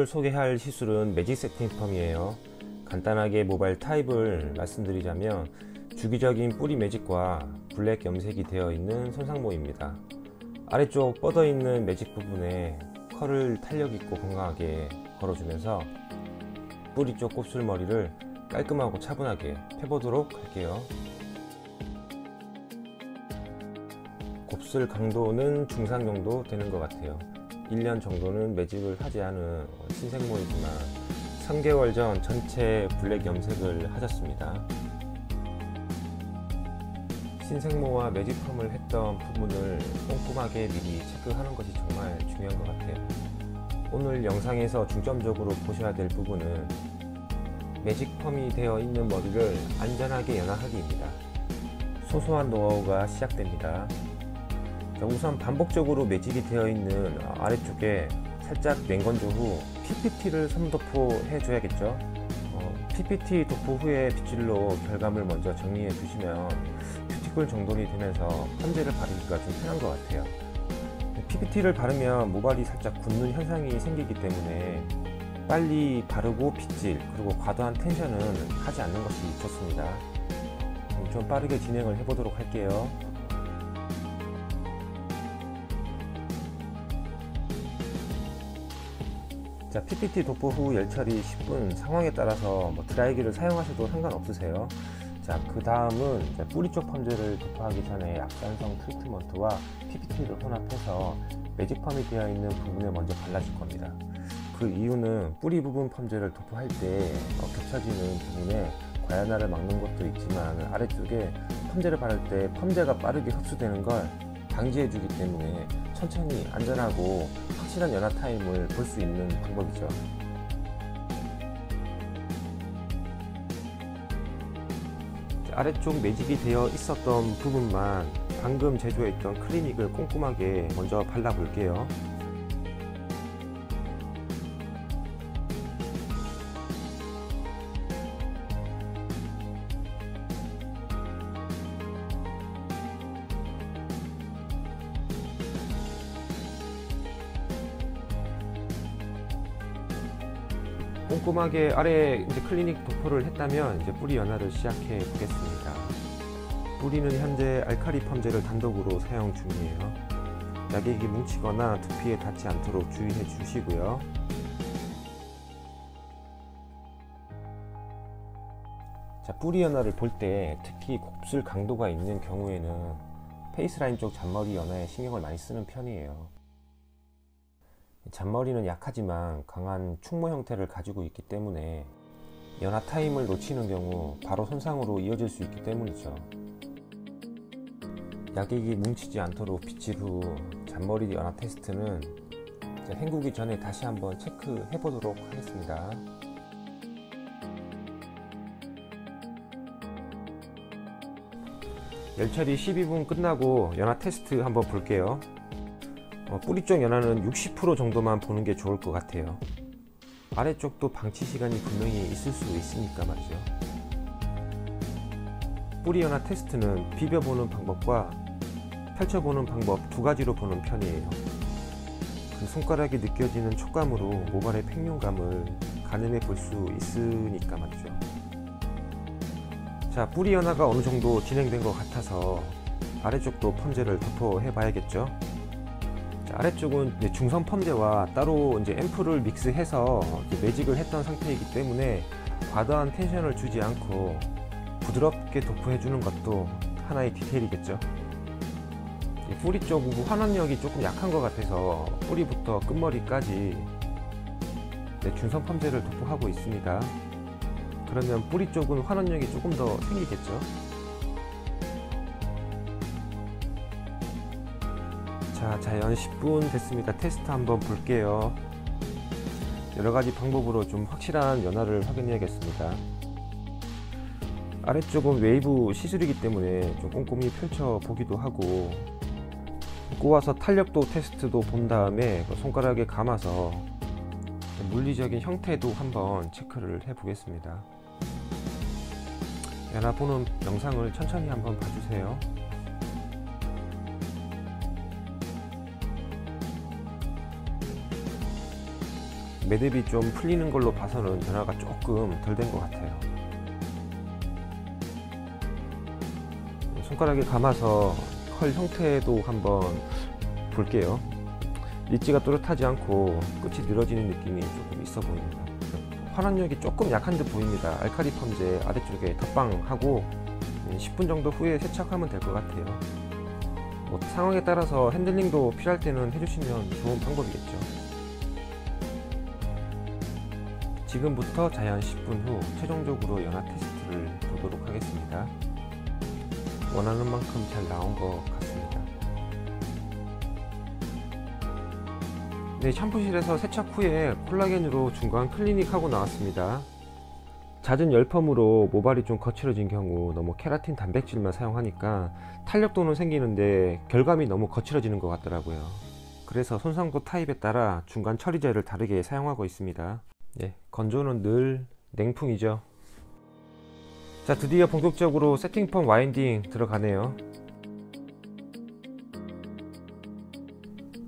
오늘 소개할 시술은 매직 세팅 펌이에요. 간단하게 모발 타입을 말씀드리자면 주기적인 뿌리 매직과 블랙 염색이 되어 있는 손상모입니다. 아래쪽 뻗어 있는 매직 부분에 컬을 탄력 있고 건강하게 걸어주면서 뿌리 쪽 곱슬머리를 깔끔하고 차분하게 펴보도록 할게요. 곱슬 강도는 중상 정도 되는 것 같아요. 1년 정도는 매직을 하지 않은 신생모이지만 3개월 전 전체 블랙 염색을 하셨습니다. 신생모와 매직펌을 했던 부분을 꼼꼼하게 미리 체크하는 것이 정말 중요한 것 같아요. 오늘 영상에서 중점적으로 보셔야 될 부분은 매직펌이 되어 있는 머리를 안전하게 연화하기입니다. 소소한 노하우가 시작됩니다. 우선 반복적으로 매직이 되어 있는 아래쪽에 살짝 냉건조 후 PPT를 선도포 해줘야겠죠. PPT 도포 후에 빗질로 결감을 먼저 정리해 주시면 큐티클 정돈이 되면서 펌제를 바르기가 좀 편한 것 같아요. PPT를 바르면 모발이 살짝 굳는 현상이 생기기 때문에 빨리 바르고 빗질 그리고 과도한 텐션은 하지 않는 것이 좋습니다. 좀 빠르게 진행을 해 보도록 할게요. 자, PPT 도포 후 열처리 10분, 상황에 따라서 드라이기를 사용하셔도 상관없으세요. 자, 그 다음은 뿌리 쪽 펌제를 도포하기 전에 약산성 트리트먼트와 PPT를 혼합해서 매직펌이 되어 있는 부분에 먼저 발라줄 겁니다. 그 이유는 뿌리 부분 펌제를 도포할 때 겹쳐지는 부분에 과연화를 막는 것도 있지만 아래쪽에 펌제를 바를 때 펌제가 빠르게 흡수되는 걸 방지해 주기 때문에 천천히 안전하고 확실한 연화 타임을 볼 수 있는 방법이죠. 아래쪽 매직이 되어 있었던 부분만 방금 제조했던 클리닉을 꼼꼼하게 먼저 발라 볼게요. 꼼꼼하게 아래 클리닉 도포를 했다면 이제 뿌리 연화를 시작해 보겠습니다. 뿌리는 현재 알칼리 펌제를 단독으로 사용 중이에요. 약액이 뭉치거나 두피에 닿지 않도록 주의해 주시고요. 자, 뿌리 연화를 볼 때 특히 곱슬 강도가 있는 경우에는 페이스라인 쪽 잔머리 연화에 신경을 많이 쓰는 편이에요. 잔머리는 약하지만 강한 충모 형태를 가지고 있기 때문에 연화 타임을 놓치는 경우 바로 손상으로 이어질 수 있기 때문이죠. 약액이 뭉치지 않도록 빗질 후 잔머리 연화 테스트는 헹구기 전에 다시 한번 체크해 보도록 하겠습니다. 열처리 12분 끝나고 연화 테스트 한번 볼게요. 뿌리 쪽 연화는 60% 정도만 보는 게 좋을 것 같아요. 아래쪽도 방치 시간이 분명히 있을 수 있으니까 말이죠. 뿌리 연화 테스트는 비벼보는 방법과 펼쳐보는 방법 두 가지로 보는 편이에요. 그 손가락이 느껴지는 촉감으로 모발의 팽윤감을 가늠해 볼 수 있으니까 말이죠. 자, 뿌리 연화가 어느 정도 진행된 것 같아서 아래쪽도 펌제를 도포해 봐야겠죠. 아래쪽은 중성 펌제와 따로 앰플을 믹스해서 매직을 했던 상태이기 때문에 과도한 텐션을 주지 않고 부드럽게 도포해 주는 것도 하나의 디테일이겠죠. 뿌리 쪽 환원력이 조금 약한 것 같아서 뿌리부터 끝머리까지 중성 펌제를 도포하고 있습니다. 그러면 뿌리 쪽은 환원력이 조금 더 생기겠죠. 자, 연 10분 됐습니다. 테스트 한번 볼게요. 여러가지 방법으로 좀 확실한 연화를 확인해야겠습니다. 아래쪽은 웨이브 시술이기 때문에 좀 꼼꼼히 펼쳐 보기도 하고 꼬아서 탄력도 테스트도 본 다음에 손가락에 감아서 물리적인 형태도 한번 체크를 해 보겠습니다. 연화 보는 영상을 천천히 한번 봐주세요. 매듭이 좀 풀리는 걸로 봐서는 변화가 조금 덜 된 것 같아요. 손가락에 감아서 컬 형태도 한번 볼게요. 릿지가 또렷하지 않고 끝이 늘어지는 느낌이 조금 있어 보입니다. 환원력이 조금 약한 듯 보입니다. 알칼리 펌제 아래쪽에 덧방하고 10분 정도 후에 세척하면 될 것 같아요. 뭐 상황에 따라서 핸들링도 필요할 때는 해주시면 좋은 방법이겠죠. 지금부터 자연 10분 후 최종적으로 연화 테스트를 보도록 하겠습니다. 원하는 만큼 잘 나온 것 같습니다. 네, 샴푸실에서 세척 후에 콜라겐으로 중간 클리닉하고 나왔습니다. 잦은 열펌으로 모발이 좀 거칠어진 경우 너무 케라틴 단백질만 사용하니까 탄력도는 생기는데 결감이 너무 거칠어지는 것 같더라고요. 그래서 손상도 타입에 따라 중간 처리제를 다르게 사용하고 있습니다. 네, 건조는 늘 냉풍이죠. 자, 드디어 본격적으로 세팅펌 와인딩 들어가네요.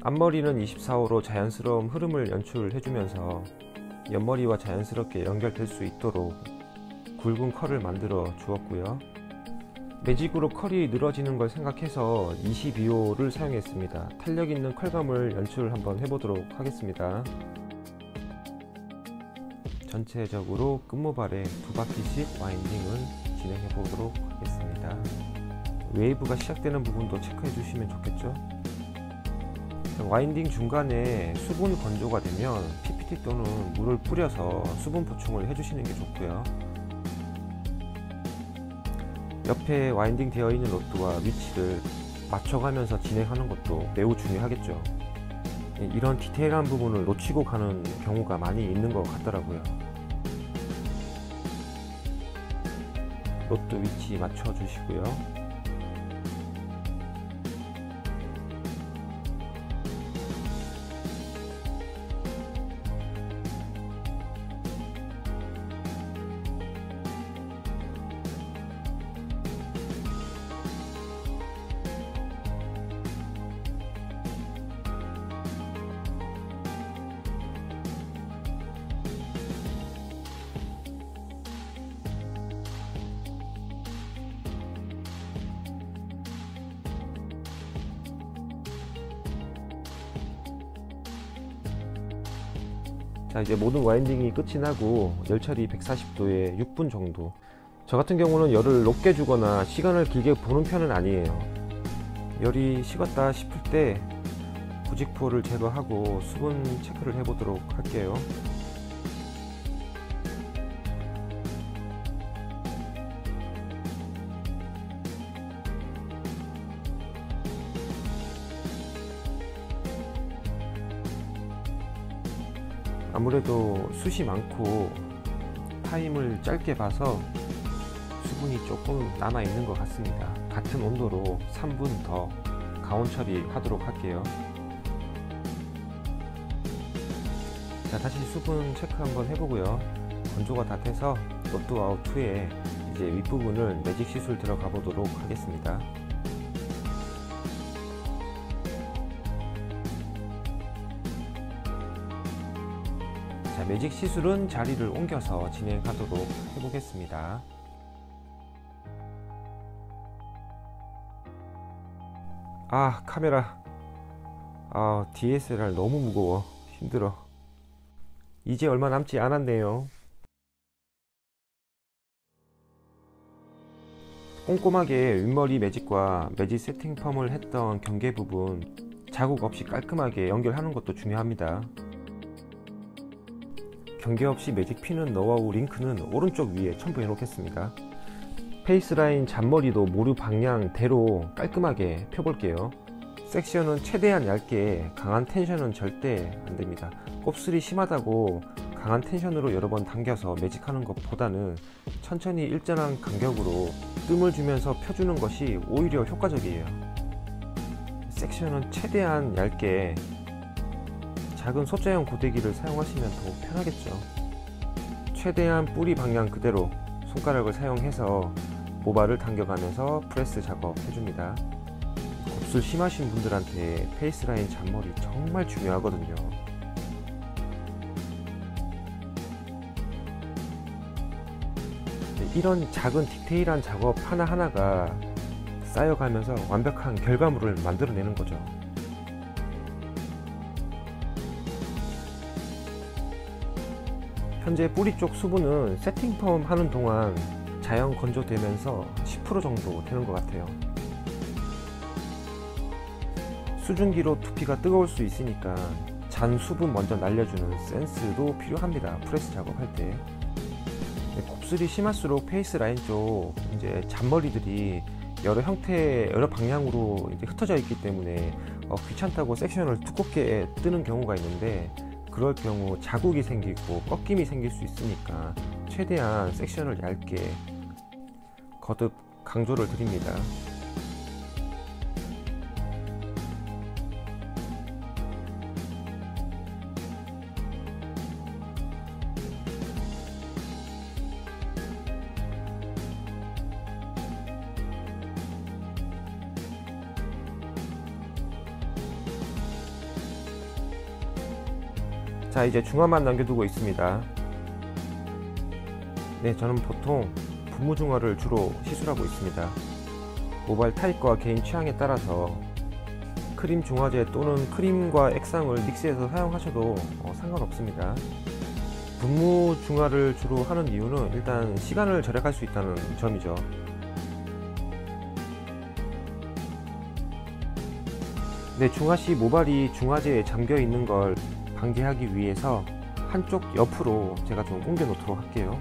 앞머리는 24호로 자연스러운 흐름을 연출해주면서 옆머리와 자연스럽게 연결될 수 있도록 굵은 컬을 만들어 주었고요. 매직으로 컬이 늘어지는 걸 생각해서 22호를 사용했습니다. 탄력 있는 컬감을 연출 한번 해보도록 하겠습니다. 전체적으로 끝모발에 2바퀴씩 와인딩을 진행해 보도록 하겠습니다. 웨이브가 시작되는 부분도 체크해 주시면 좋겠죠. 와인딩 중간에 수분 건조가 되면 PPT 또는 물을 뿌려서 수분 보충을 해주시는 게 좋고요. 옆에 와인딩 되어 있는 로드와 위치를 맞춰가면서 진행하는 것도 매우 중요하겠죠. 이런 디테일한 부분을 놓치고 가는 경우가 많이 있는 것 같더라고요. 로드 위치 맞춰 주시고요. 자, 이제 모든 와인딩이 끝이 나고 열처리 140도에 6분 정도. 저 같은 경우는 열을 높게 주거나 시간을 길게 보는 편은 아니에요. 열이 식었다 싶을 때 부직포를 제거하고 수분 체크를 해보도록 할게요. 아무래도 숱이 많고 타임을 짧게 봐서 수분이 조금 남아 있는 것 같습니다. 같은 온도로 3분 더 가온 처리하도록 할게요. 자, 다시 수분 체크 한번 해보고요. 건조가 다 돼서 로드 아웃 후에 이제 윗부분을 매직 시술 들어가 보도록 하겠습니다. 자, 매직 시술은 자리를 옮겨서 진행하도록 해보겠습니다. 아, 카메라. DSLR 너무 무거워. 힘들어. 이제 얼마 남지 않았네요. 꼼꼼하게 윗머리 매직과 매직 세팅 펌을 했던 경계 부분 자국 없이 깔끔하게 연결하는 것도 중요합니다. 경계 없이 매직 피는 노하우 링크는 오른쪽 위에 첨부해 놓겠습니다. 페이스라인 잔머리도 모류 방향대로 깔끔하게 펴볼게요. 섹션은 최대한 얇게, 강한 텐션은 절대 안됩니다. 곱슬이 심하다고 강한 텐션으로 여러 번 당겨서 매직하는 것보다는 천천히 일정한 간격으로 뜸을 주면서 펴주는 것이 오히려 효과적이에요. 섹션은 최대한 얇게 작은 소자형 고데기를 사용하시면 더 편하겠죠. 최대한 뿌리 방향 그대로 손가락을 사용해서 모발을 당겨가면서 프레스 작업 해줍니다. 곱슬 심하신 분들한테 페이스라인 잔머리 정말 중요하거든요. 이런 작은 디테일한 작업 하나하나가 쌓여가면서 완벽한 결과물을 만들어내는 거죠. 현재 뿌리 쪽 수분은 세팅 펌 하는 동안 자연 건조되면서 10% 정도 되는 것 같아요. 수증기로 두피가 뜨거울 수 있으니까 잔 수분 먼저 날려주는 센스도 필요합니다. 프레스 작업할 때. 곱슬이 심할수록 페이스 라인 쪽 이제 잔머리들이 여러 형태, 여러 방향으로 이제 흩어져 있기 때문에 귀찮다고 섹션을 두껍게 뜨는 경우가 있는데, 그럴 경우 자국이 생기고 꺾임이 생길 수 있으니까 최대한 섹션을 얇게 거듭 강조를 드립니다. 자, 이제 중화만 남겨두고 있습니다. 네, 저는 보통 분무 중화를 주로 시술하고 있습니다. 모발 타입과 개인 취향에 따라서 크림 중화제 또는 크림과 액상을 믹스해서 사용하셔도 상관없습니다. 분무 중화를 주로 하는 이유는 일단 시간을 절약할 수 있다는 점이죠. 네, 중화시 모발이 중화제에 잠겨 있는 걸 방지하기 위해서 한쪽 옆으로 제가 좀 옮겨 놓도록 할게요.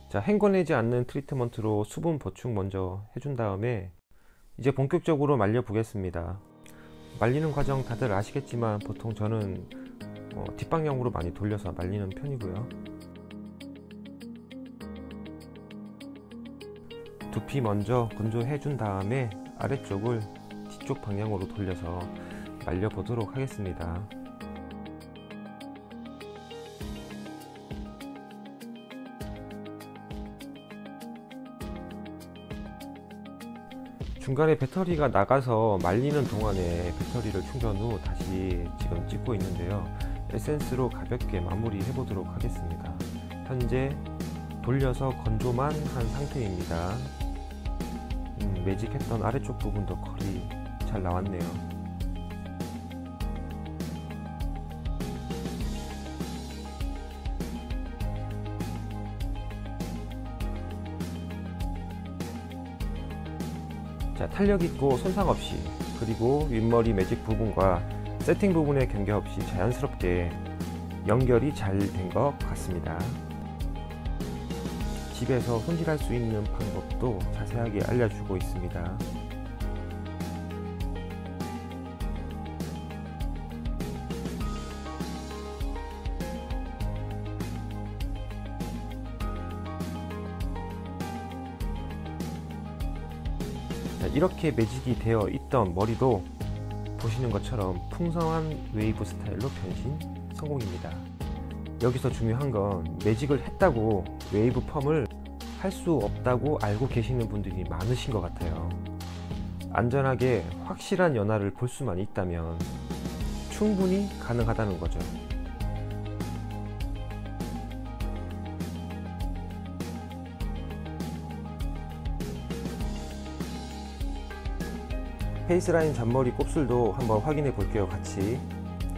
자, 헹궈내지 않는 트리트먼트로 수분 보충 먼저 해준 다음에 이제 본격적으로 말려 보겠습니다. 말리는 과정 다들 아시겠지만 보통 저는 뒷방향으로 많이 돌려서 말리는 편이고요. 두피 먼저 건조해 준 다음에 아래쪽을 뒤쪽 방향으로 돌려서 말려 보도록 하겠습니다. 중간에 배터리가 나가서 말리는 동안에 배터리를 충전 후 다시 지금 찍고 있는데요. 에센스로 가볍게 마무리 해 보도록 하겠습니다. 현재 돌려서 건조만 한 상태입니다. 매직했던 아래쪽 부분도 컬이 잘 나왔네요. 자, 탄력 있고 손상 없이, 그리고 윗머리 매직 부분과 세팅 부분의 경계 없이 자연스럽게 연결이 잘 된 것 같습니다. 집에서 손질할 수 있는 방법도 자세하게 알려주고 있습니다. 자, 이렇게 매직이 되어 있던 머리도 보시는 것처럼 풍성한 웨이브 스타일로 변신 성공입니다. 여기서 중요한 건 매직을 했다고 웨이브 펌을 할 수 없다고 알고 계시는 분들이 많으신 것 같아요. 안전하게 확실한 연화를 볼 수만 있다면 충분히 가능하다는 거죠. 페이스라인 잔머리 곱슬도 한번 확인해 볼게요. 같이.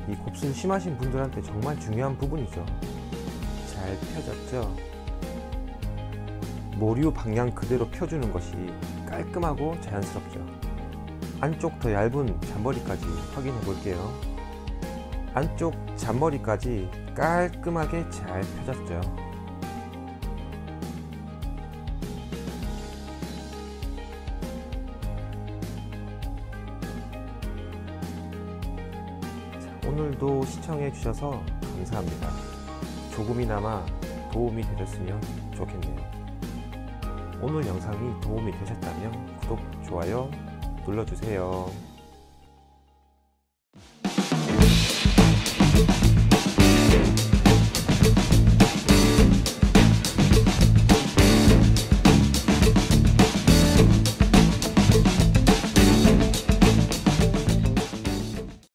이 곱슬 심하신 분들한테 정말 중요한 부분이죠. 잘 펴졌죠? 모류 방향 그대로 펴주는 것이 깔끔하고 자연스럽죠. 안쪽 더 얇은 잔머리까지 확인해 볼게요. 안쪽 잔머리까지 깔끔하게 잘 펴졌죠. 오늘도 시청해 주셔서 감사합니다. 조금이나마 도움이 되셨으면 좋겠네요. 오늘 영상이 도움이 되셨다면 구독, 좋아요 눌러주세요.